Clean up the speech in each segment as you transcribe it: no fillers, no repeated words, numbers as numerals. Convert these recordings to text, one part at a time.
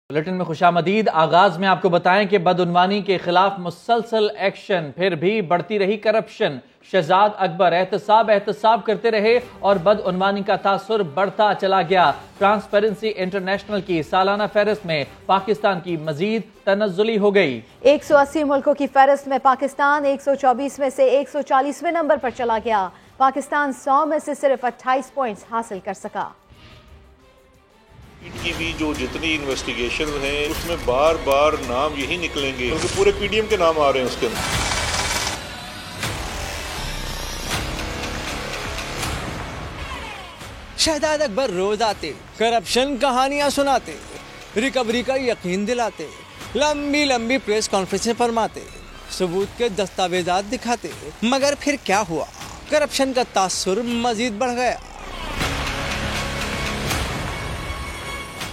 Bulletin میں خوشامدید۔ آغاز میں آپ کو بتائیں کہ بدعنوانی کے خلاف مسلسل ایکشن، پھر بھی بڑھتی رہی کرپشن۔ شہزاد اکبر احتساب کرتے رہے اور بدعنوانی کا تاثر بڑھتا چلا گیا۔ ٹرانسپیرنسی انٹرنیشنل کی سالانہ فہرست میں پاکستان کی مزید تنزلی ہو گئی۔ 180 ملکوں کی فہرست میں پاکستان 124 میں سے 140ویں نمبر پر چلا گیا۔ پاکستان 100 میں سے صرف 28 پوائنٹس حاصل کر سکا۔ کی بھی جو جتنی انویسٹیگیشن ہیں اس میں بار بار نام یہی نکلیں گے کیونکہ پورے پی ڈی ایم کے نام آ رہے ہیں اس کے اندر۔ شہزاد اکبر روز آتے، کرپشن کہانیاں سناتے، ریکوری کا یقین دلاتے، لمبی لمبی پریس کانفرنسیں فرماتے، ثبوت کے دستاویزات دکھاتے، مگر پھر کیا ہوا؟ کرپشن کا تاثر مزید بڑھ گیا۔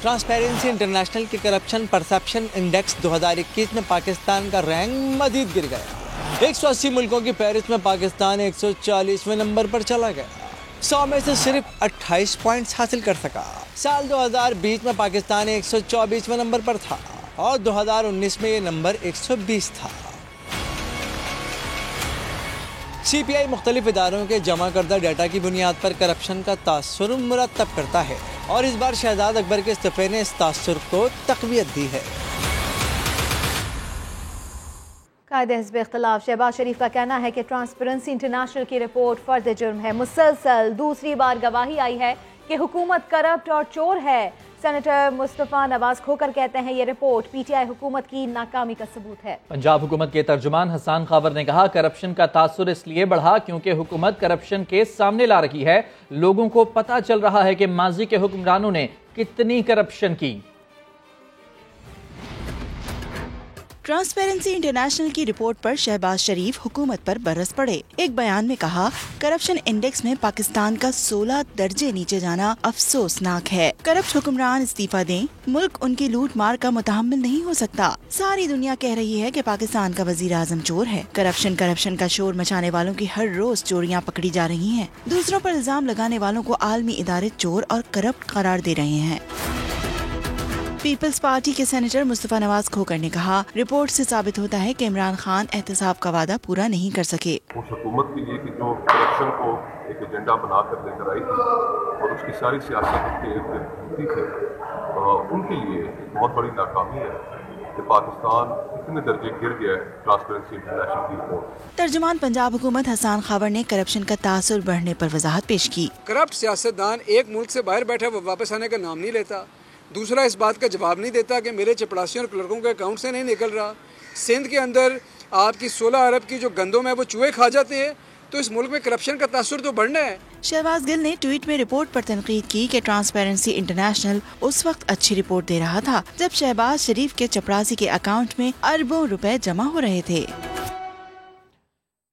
ٹرانسپیرنسی انٹرنیشنل کے کرپشن پرسپشن انڈیکس 2021 میں پاکستان کا رینک مزید گر گیا۔ 180 ملکوں کی فہرست میں پاکستان 140ویں نمبر پر چلا گیا۔ 100 میں سے صرف 28 پوائنٹس حاصل کر سکا۔ سال 2020 میں پاکستان 124ویں نمبر پر تھا اور 2019 میں یہ نمبر 120 تھا۔ سی پی آئی مختلف اداروں کے جمع کردہ ڈیٹا کی بنیاد پر کرپشن کا تاثر مرتب کرتا ہے اور اس بار شہزاد اکبر کے استعفے نے اس تاثر کو تقویت دی ہے۔ قائد حزب اختلاف شہباز شریف کا کہنا ہے کہ ٹرانسپیرنسی انٹرنیشنل کی رپورٹ فرد جرم ہے۔ مسلسل دوسری بار گواہی آئی ہے کہ حکومت کرپٹ اور چور ہے۔ سینیٹر مصطفیٰ نواز کھوکر کہتے ہیں یہ رپورٹ پی ٹی آئی حکومت کی ناکامی کا ثبوت ہے۔ پنجاب حکومت کے ترجمان حسان خاور نے کہا کرپشن کا تاثر اس لیے بڑھا کیونکہ حکومت کرپشن کیس سامنے لا رہی ہے۔ لوگوں کو پتہ چل رہا ہے کہ ماضی کے حکمرانوں نے کتنی کرپشن کی۔ ٹرانسپیرنسی انٹرنیشنل کی رپورٹ پر شہباز شریف حکومت پر برس پڑے۔ ایک بیان میں کہا کرپشن انڈیکس میں پاکستان کا 16 درجے نیچے جانا افسوسناک ہے۔ کرپٹ حکمران استعفیٰ دیں، ملک ان کی لوٹ مار کا متحمل نہیں ہو سکتا۔ ساری دنیا کہہ رہی ہے کہ پاکستان کا وزیر اعظم چور ہے۔ کرپشن کا شور مچانے والوں کی ہر روز چوریاں پکڑی جا رہی ہیں۔ دوسروں پر الزام لگانے والوں کو عالمی ادارے چور اور کرپٹ قرار دے رہے ہیں۔ پیپلز پارٹی کے سینیٹر مصطفیٰ نواز کھوکر نے کہا رپورٹ سے ثابت ہوتا ہے کہ عمران خان احتساب کا وعدہ پورا نہیں کر سکے۔ اس حکومت کے لیے کہ جو کرپشن کو ایک ایجنڈا بنا کر لے کر آئی تھی اور اس کی ساری سیاست کے تھے ان کے لیے بہت بڑی ناکامی ہے کہ پاکستان اتنے درجے گر گیا ہے ٹرانسپیرنسی انٹرنیشنل کی رپورٹ۔ ترجمان پنجاب حکومت حسان خاور نے کرپشن کا تاثر بڑھنے پر وضاحت پیش کی۔ کرپٹ سیاستدان ایک ملک سے باہر بیٹھا وہ واپس آنے کا نام نہیں لیتا، دوسرا اس بات کا جواب نہیں دیتا کہ میرے چپڑاسیوں اور کلرکوں کے اکاؤنٹ سے نہیں نکل رہا۔ سندھ کے اندر آپ کی 16 ارب کی جو گندم ہے وہ چوہے کھا جاتے ہیں، تو اس ملک میں کرپشن کا تاثر تو بڑھنا ہے۔ شہباز گل نے ٹویٹ میں رپورٹ پر تنقید کی کہ ٹرانسپیرنسی انٹرنیشنل اس وقت اچھی رپورٹ دے رہا تھا جب شہباز شریف کے چپڑاسی کے اکاؤنٹ میں اربوں روپے جمع ہو رہے تھے۔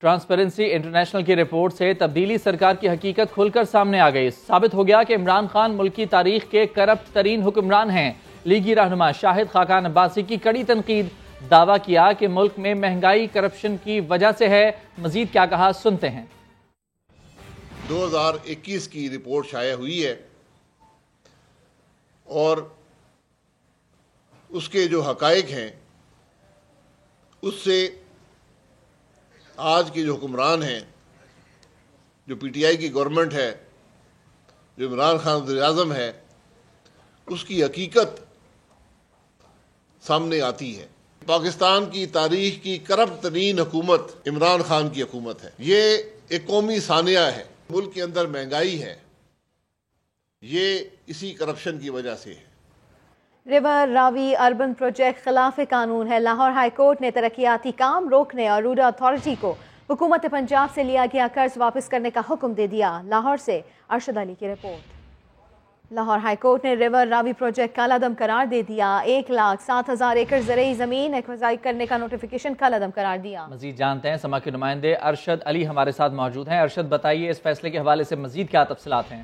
ٹرانسپیرنسی انٹرنیشنل کی رپورٹ سے تبدیلی سرکار کی حقیقت کھل کر سامنے آ گئی۔ ثابت ہو گیا کہ عمران خان ملک کی تاریخ کے کرپٹ ترین حکمران ہیں۔ لیگی رہنما شاہد خاقان عباسی کی کڑی تنقید، دعویٰ کیا کہ ملک میں مہنگائی کرپشن کی وجہ سے ہے۔ مزید کیا کہا سنتے ہیں۔ 2021 کی رپورٹ شائع ہوئی ہے اور اس کے جو حقائق ہیں اس سے آج کے جو حکمران ہیں، جو پی ٹی آئی کی گورنمنٹ ہے، جو عمران خان وزیر اعظم ہے، اس کی حقیقت سامنے آتی ہے۔ پاکستان کی تاریخ کی کرپٹ ترین حکومت عمران خان کی حکومت ہے۔ یہ ایک قومی سانحہ ہے۔ ملک کے اندر مہنگائی ہے، یہ اسی کرپشن کی وجہ سے ہے۔ ریور راوی اربن پروجیکٹ خلاف قانون ہے۔ لاہور ہائی کورٹ نے ترقیاتی کام روکنے اور روڈا اتھارٹی کو حکومت پنجاب سے لیا گیا قرض واپس کرنے کا حکم دے دیا۔ لاہور سے ارشد علی کی رپورٹ۔ لاہور ہائی کورٹ نے ریور راوی پروجیکٹ کالعدم قرار دے دیا۔ 1,07,000 ایکڑ زرعی زمین ایکوائر کرنے کا نوٹیفیکیشن کالعدم قرار دیا۔ مزید جانتے ہیں، سما کے نمائندے ارشد علی ہمارے ساتھ موجود ہیں۔ ارشد بتائیے اس فیصلے کے حوالے سے مزید کیا تفصیلات ہیں؟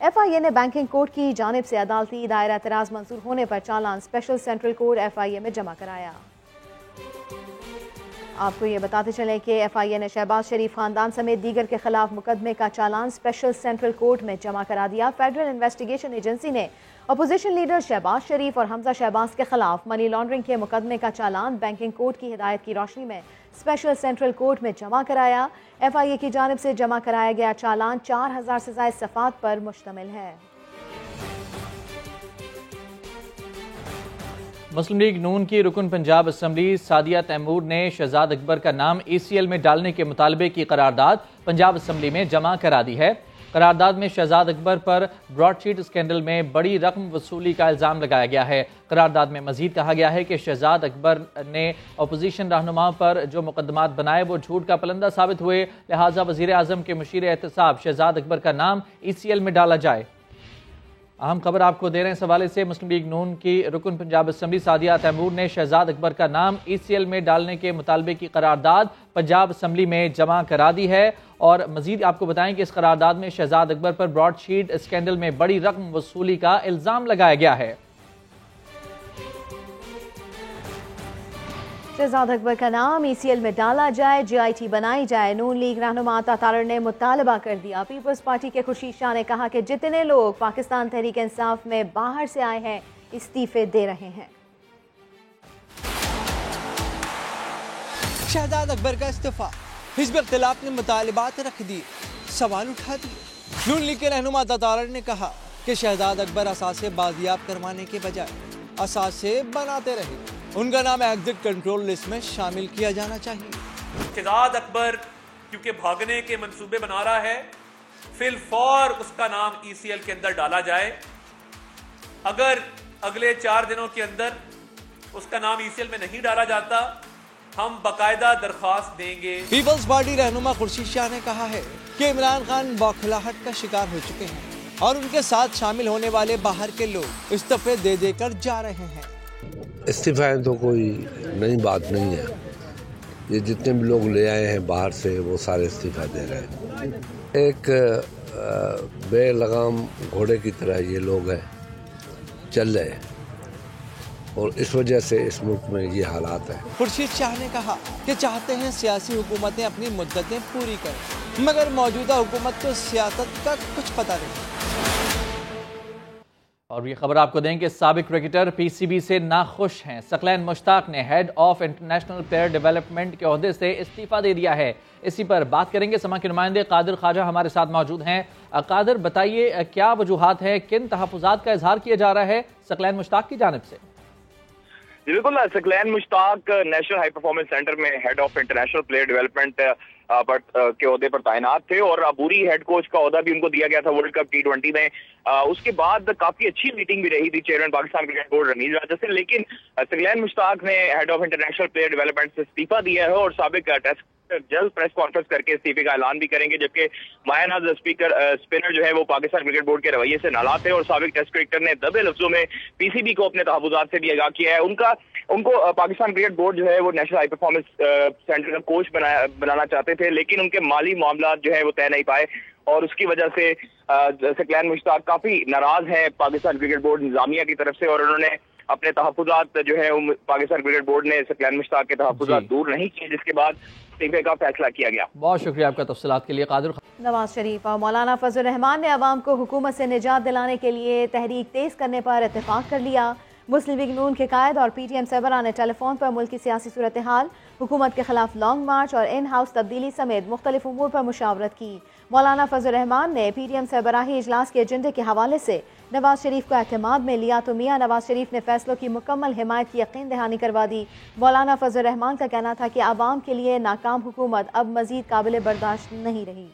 FIA نے بینکنگ کوڈ کی جانب سے عدالتی دائرہ اعتراض منظور ہونے پر چالان اسپیشل سینٹرل کورٹ FIA میں جمع کرایا۔ آپ کو یہ بتاتے چلیں کہ FIA نے شہباز شریف خاندان سمیت دیگر کے خلاف مقدمے کا چالان اسپیشل سینٹرل کورٹ میں جمع کرا دیا۔ فیڈرل انویسٹیگیشن ایجنسی نے اپوزیشن لیڈر شہباز شریف اور حمزہ شہباز کے خلاف منی لانڈرنگ کے مقدمے کا چالان بینکنگ کوڈ کی ہدایت کی روشنی میں اسپیشل سینٹرل کورٹ میں جمع کرایا۔ FIA کی جانب سے جمع کرایا گیا چالان 4000 سے زائد صفحات پر مشتمل ہے۔ مسلم لیگ نون کی رکن پنجاب اسمبلی سعدیہ تیمور نے شہزاد اکبر کا نام ECL میں ڈالنے کے مطالبے کی قرارداد پنجاب اسمبلی میں جمع کرا دی ہے۔ قرارداد میں شہزاد اکبر پر براڈ شیٹ اسکینڈل میں بڑی رقم وصولی کا الزام لگایا گیا ہے۔ قرارداد میں مزید کہا گیا ہے کہ شہزاد اکبر نے اپوزیشن رہنماؤں پر جو مقدمات بنائے وہ جھوٹ کا پلندہ ثابت ہوئے، لہٰذا وزیر اعظم کے مشیر احتساب شہزاد اکبر کا نام ECL میں ڈالا جائے۔ اہم خبر آپ کو دے رہے ہیں اس حوالے سے مسلم لیگ نون کی رکن پنجاب اسمبلی سعدیہ تیمور نے شہزاد اکبر کا نام ECL میں ڈالنے کے مطالبے کی قرارداد پنجاب اسمبلی میں جمع کرا دی ہے، اور مزید آپ کو بتائیں کہ اس قرارداد میں شہزاد اکبر پر براڈ شیٹ اسکینڈل میں بڑی رقم وصولی کا الزام لگایا گیا ہے۔ شہزاد اکبر کا نام ECL میں ڈالا جائے، GIT بنائی جائے۔ نون لیگ رہنما عطا تارڑ نے مطالبہ کر دیا۔ پیپلز پارٹی کے خورشید شاہ نے کہا کہ جتنے لوگ پاکستان تحریک انصاف میں باہر سے آئے ہیں استعفے دے رہے ہیں۔ شہزاد اکبر کا استعفیٰ، حزب اختلاف نے مطالبات رکھ دی، سوال اٹھا دیے۔ نون لیگ کے رہنما عطا تارڑ نے کہا کہ شہزاد اکبر اثاثے بازیاب کروانے کے بجائے اثاثے بناتے رہے، ان کا نام ایگزٹ کنٹرول لسٹ میں شامل کیا جانا چاہیے۔ شہزاد اکبر کیونکہ بھاگنے کے منصوبے بنا رہا ہے، فی الفور اس کا نام ECL کے اندر ڈالا جائے۔ اگر اگلے 4 دنوں کے اندر اس کا نام ECL میں نہیں ڈالا جاتا، ہم باقاعدہ درخواست دیں گے۔ پیپلز پارٹی رہنما خورشید شاہ نے کہا ہے کہ عمران خان بوکھلاہٹ کا شکار ہو چکے ہیں اور ان کے ساتھ شامل ہونے والے باہر کے لوگ استعفے دے دے کر جا رہے ہیں۔ استعفے تو کوئی نئی بات نہیں ہے، یہ جتنے بھی لوگ لے آئے ہیں باہر سے وہ سارے استعفے دے رہے ہیں۔ ایک بے لگام گھوڑے کی طرح یہ لوگ ہیں چل رہے ہیں، اور اس وجہ سے اس ملک میں یہ حالات ہیں۔ خورشید شاہ نے کہا کہ چاہتے ہیں سیاسی حکومتیں اپنی مدتیں پوری کریں، مگر موجودہ حکومت کو سیاست کا کچھ پتہ نہیں۔ اور یہ خبر آپ کو دیں کہ سابق کرکٹر PCB سے ناخوش ہیں۔ ثقلین مشتاق نے head of international player development کے عہدے سے استعفیٰ دے دیا ہے۔ اسی پر بات کریں گے، سما کے نمائندے قادر خواجہ ہمارے ساتھ موجود ہیں۔ قادر بتائیے کیا وجوہات ہیں، کن تحفظات کا اظہار کیا جا رہا ہے ثقلین مشتاق کی جانب سے؟ جی بالکل، Saqlain Mushtaq national high performance centre میں head of international player development کے عہدے پر تعینات تھے، اور عبوری ہیڈ کوچ کا عہدہ بھی ان کو دیا گیا تھا ورلڈ کپ T20 میں۔ اس کے بعد کافی اچھی میٹنگ بھی رہی تھی chairman Pakistan cricket board Ramiz Raja سے، لیکن ثقلین مشتاق نے head of international player development سے استعفیٰ دیا ہے، اور سابق ٹیسٹ جلد پریس کانفرنس کر کے استعفے کا اعلان بھی کریں گے، جبکہ مایا ناز اسپنر جو ہے وہ پاکستان کرکٹ بورڈ کے رویے سے نالاں تھے، اور سابق ٹیسٹ کرکٹر نے دبے لفظوں میں PCB کو اپنے تحفظات سے بھی آگاہ کیا ہے۔ ان کو پاکستان کرکٹ بورڈ جو ہے وہ نیشنل ہائی پرفارمنس سینٹر کا کوچ بنانا چاہتے تھے، لیکن ان کے مالی معاملات جو ہے وہ طے نہیں پائے، اور اس کی وجہ سے ثقلین مشتاق کافی ناراض ہیں پاکستان کرکٹ بورڈ انتظامیہ کی طرف سے، اور انہوں نے اپنے تحفظات جو ہے پاکستان کرکٹ بورڈ نے ثقلین مشتاق کے تحفظات دور نہیں کیے، جس کے بعد استعفے کا فیصلہ کیا گیا۔ بہت شکریہ آپ کا تفصیلات کے لیے قادر۔ نواز شریف اور مولانا فضل الرحمان نے عوام کو حکومت سے نجات دلانے کے لیے تحریک تیز کرنے پر اتفاق کر لیا۔ مسلم لیگ نون کے قائد اور PTM سربراہ نے ٹیلی فون پر ملک کی سیاسی صورتحال، حکومت کے خلاف لانگ مارچ اور ان ہاؤس تبدیلی سمیت مختلف امور پر مشاورت کی۔ مولانا فضل الرحمان نے PTM سربراہی اجلاس کے ایجنڈے کے حوالے سے نواز شریف کو اعتماد میں لیا تو میاں نواز شریف نے فیصلوں کی مکمل حمایت کی یقین دہانی کروا دی۔ مولانا فضل الرحمان کا کہنا تھا کہ عوام کے لیے ناکام حکومت اب مزید قابل برداشت نہیں رہی۔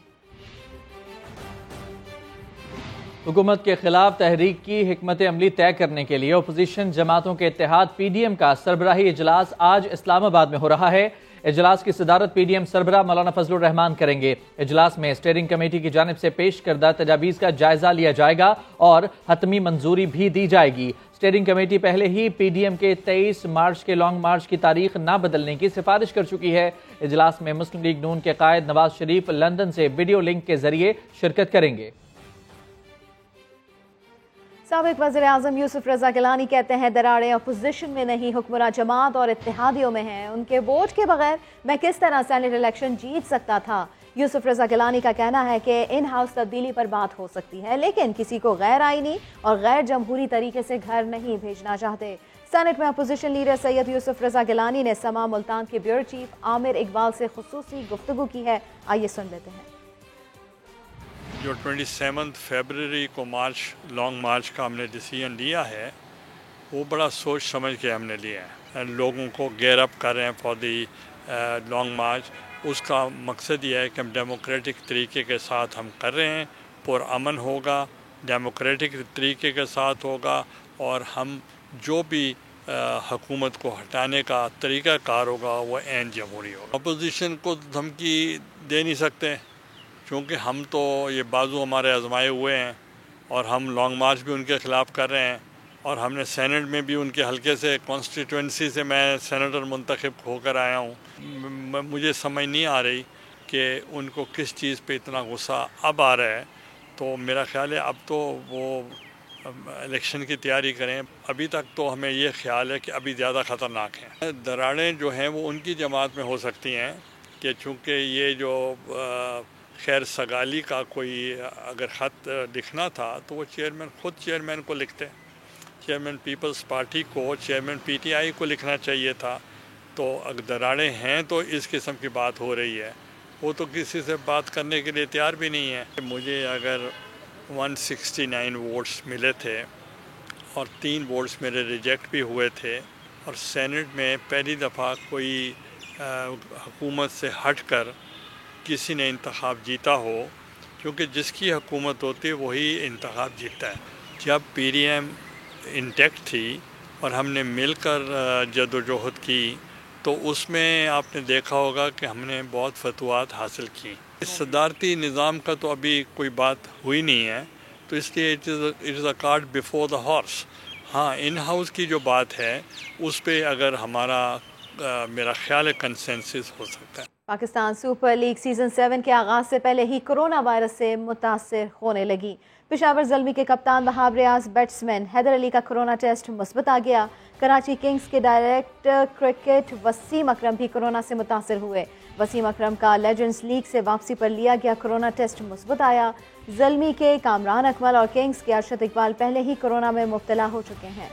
حکومت کے خلاف تحریک کی حکمت عملی طے کرنے کے لیے اپوزیشن جماعتوں کے اتحاد PDM کا سربراہی اجلاس آج اسلام آباد میں ہو رہا ہے۔ اجلاس کی صدارت PDM سربراہ مولانا فضل الرحمان کریں گے۔ اجلاس میں اسٹیئرنگ کمیٹی کی جانب سے پیش کردہ تجاویز کا جائزہ لیا جائے گا اور حتمی منظوری بھی دی جائے گی۔ اسٹیئرنگ کمیٹی پہلے ہی PDM کے 23 مارچ کے لانگ مارچ کی تاریخ نہ بدلنے کی سفارش کر چکی ہے۔ اجلاس میں مسلم لیگ نون کے قائد نواز شریف لندن سے ویڈیو لنک کے ذریعے شرکت کریں گے۔ سابق وزیر اعظم یوسف رضا گیلانی کہتے ہیں دراڑیں اپوزیشن میں نہیں حکمراں جماعت اور اتحادیوں میں ہیں. ان کے ووٹ کے بغیر میں کس طرح سینٹ الیکشن جیت سکتا تھا. یوسف رضا گیلانی کا کہنا ہے کہ ان ہاؤس تبدیلی پر بات ہو سکتی ہے لیکن کسی کو غیر آئینی اور غیر جمہوری طریقے سے گھر نہیں بھیجنا چاہتے. سینٹ میں اپوزیشن لیڈر سید یوسف رضا گیلانی نے سما ملتان کے بیورو چیف عامر اقبال سے خصوصی گفتگو کی ہے. آئیے سن لیتے ہیں. جو 27 فیبرری کو لانگ مارچ کا ہم نے ڈیسیژن لیا ہے وہ بڑا سوچ سمجھ کے ہم نے لیا ہے. لوگوں کو گیئر اپ کر رہے ہیں فار دی لانگ مارچ. اس کا مقصد یہ ہے کہ ہم ڈیموکریٹک طریقے کے ساتھ ہم کر رہے ہیں. پرامن ہوگا, ڈیموکریٹک طریقے کے ساتھ ہوگا اور ہم جو بھی حکومت کو ہٹانے کا طریقہ کار ہوگا وہ عین جمہوری ہوگا. اپوزیشن کو دھمکی دے نہیں سکتے کیونکہ ہم تو یہ بازو ہمارے آزمائے ہوئے ہیں اور ہم لانگ مارچ بھی ان کے خلاف کر رہے ہیں اور ہم نے سینٹ میں بھی ان کے حلقے سے کانسٹیٹوئنسی سے میں سینیٹر منتخب ہو کر آیا ہوں. مجھے سمجھ نہیں آ رہی کہ ان کو کس چیز پہ اتنا غصہ اب آ رہا ہے. تو میرا خیال ہے اب تو وہ الیکشن کی تیاری کریں. ابھی تک تو ہمیں یہ خیال ہے کہ ابھی زیادہ خطرناک ہیں. دراڑیں جو ہیں وہ ان کی جماعت میں ہو سکتی ہیں کہ چونکہ یہ جو خیر سگالی کا کوئی اگر خط لکھنا تھا تو وہ خود چیئرمین کو لکھتے. چیئرمین پیپلز پارٹی کو, چیئرمین پی ٹی آئی کو لکھنا چاہیے تھا. تو اگر دراڑیں ہیں تو اس قسم کی بات ہو رہی ہے. وہ تو کسی سے بات کرنے کے لیے تیار بھی نہیں ہے. مجھے اگر 169 ووٹس ملے تھے اور 3 ووٹس میرے ریجیکٹ بھی ہوئے تھے اور سینٹ میں پہلی دفعہ کوئی حکومت سے ہٹ کر کسی نے انتخاب جیتا ہو, کیونکہ جس کی حکومت ہوتی ہے وہی انتخاب جیتتا ہے. جب پی ڈی ایم انٹیکٹ تھی اور ہم نے مل کر جدوجہد کی تو اس میں آپ نے دیکھا ہوگا کہ ہم نے بہت فتوحات حاصل کی. اس صدارتی نظام کا تو ابھی کوئی بات ہوئی نہیں ہے تو اس لیے it is a cart before the horse. ہاں, ان ہاؤس کی جو بات ہے اس پہ اگر ہمارا میرا خیال ہے کنسنسس ہو سکتا ہے. پاکستان سپر لیگ سیزن 7 کے آغاز سے پہلے ہی کرونا وائرس سے متاثر ہونے لگی. پشاور زلمی کے کپتان وہاب ریاض بیٹسمین حیدر علی کا کرونا ٹیسٹ مثبت آ گیا. کراچی کنگز کے ڈائریکٹر کرکٹ وسیم اکرم بھی کرونا سے متاثر ہوئے. وسیم اکرم کا لیجنڈز لیگ سے واپسی پر لیا گیا کرونا ٹیسٹ مثبت آیا. زلمی کے کامران اکمل اور کنگز کے ارشد اقبال پہلے ہی کرونا میں مبتلا ہو چکے ہیں.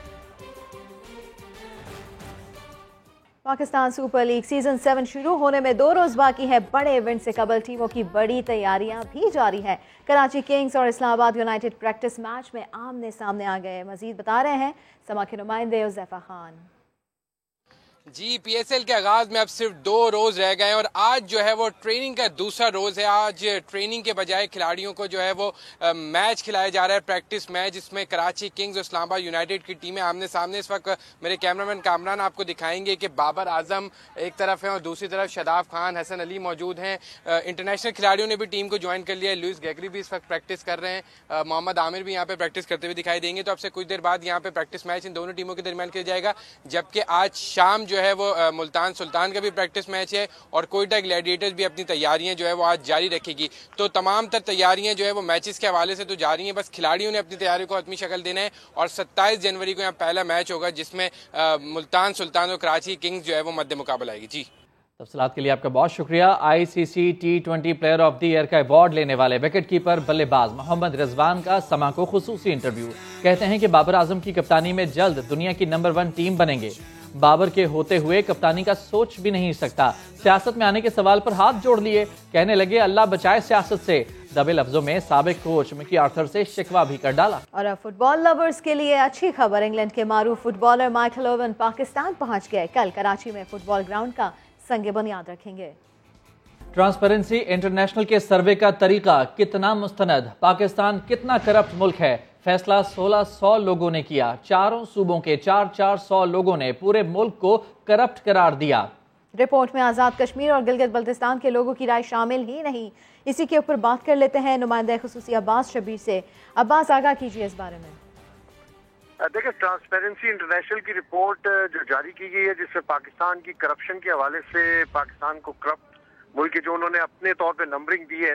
پاکستان سپر لیگ سیزن 7 شروع ہونے میں 2 روز باقی ہے. بڑے ایونٹ سے قبل ٹیموں کی بڑی تیاریاں بھی جاری ہیں. کراچی کنگز اور اسلام آباد یونائٹڈ پریکٹس میچ میں آمنے سامنے آ گئے. مزید بتا رہے ہیں سما کے نمائندے حذیفہ خان. جی, پی ایس ایل کے آغاز میں اب صرف 2 روز رہ گئے ہیں اور آج جو ہے وہ ٹریننگ کا دوسرا روز ہے. آج ٹریننگ کے بجائے کھلاڑیوں کو جو ہے وہ میچ کھلایا جا رہا ہے, پریکٹس میچ, جس میں کراچی کنگز اور اسلام آباد یونائٹڈ کی ٹیمیں آمنے سامنے. اس وقت میرے کیمرامین کامران آپ کو دکھائیں گے کہ بابر اعظم ایک طرف ہیں اور دوسری طرف شاداب خان, حسن علی موجود ہیں. انٹرنیشنل کھلاڑیوں نے بھی ٹیم کو جوائن کر لیا ہے. لوئس گیگری بھی اس وقت پریکٹس کر رہے ہیں. محمد عامر بھی یہاں پہ پریکٹس کرتے ہوئے دکھائی دیں گے. تو اب سے کچھ دیر بعد یہاں پہ پریکٹس میچ ان دونوں ٹیموں کے درمیان کیا جائے گا, جبکہ آج شام جو ہے وہ ملتان سلطان کا بھی پریکٹس میچ ہے اور کوئٹہ گلیڈیٹرز بھی اپنی تیاریاں جو ہے وہ آج جاری رکھے گی. تو تمام تر تیاریاں جو ہے وہ میچز کے حوالے سے تو جاری ہیں, بس کھلاڑیوں نے اپنی تیاری کو حتمی شکل دینا ہے. اور 27 جنوری کو یہاں پہلا میچ ہوگا جس میں ملتان سلطان اور کراچی کنگز جو ہے وہ مد مقابل آئے گی. جی, تفصیلات کے لیے آپ کا بہت شکریہ. I C C T20 player of the year کا ایوارڈ لینے والے وکٹ کیپر بلے باز محمد رضوان کا سما کو خصوصی انٹرویو. کہتے ہیں کہ بابر اعظم کی کپتانی میں جلد دنیا کی نمبر 1 ٹیم بنیں گے. بابر کے ہوتے ہوئے کپتانی کا سوچ بھی نہیں سکتا. سیاست میں آنے کے سوال پر ہاتھ جوڑ لیے, کہنے لگے اللہ بچائے سیاست سے. دبے لفظوں میں سابق کوچ مکی آرتھر سے شکوہ بھی کر ڈالا. اور اب فٹ بال لورز کے لیے اچھی خبر. انگلینڈ کے معروف footballer Michael Owen Pakistan پہنچ گئے. کل کراچی میں فٹ بال گراؤنڈ کا سنگ بنیاد رکھیں گے. ٹرانسپیرنسی انٹرنیشنل کے سروے کا طریقہ کتنا مستند, پاکستان کتنا کرپٹ ملک ہے, فیصلہ 1600 لوگوں نے کیا. 4 صوبوں کے 400 لوگوں نے پورے ملک کو کرپٹ قرار دیا. رپورٹ میں آزاد کشمیر اور گلگت بلتستان کے لوگوں کی رائے شامل ہی نہیں. اسی کے اوپر بات کر لیتے ہیں نمائندہ خصوصی عباس شبیر سے. عباس, آگاہ کیجیے اس بارے میں. دیکھیں, ٹرانسپیرنسی انٹرنیشنل کی رپورٹ جو جاری کی گئی ہے جس میں پاکستان کی کرپشن کے حوالے سے پاکستان کو کرپٹ ملک جو انہوں نے اپنے طور پہ نمبرنگ دی ہے,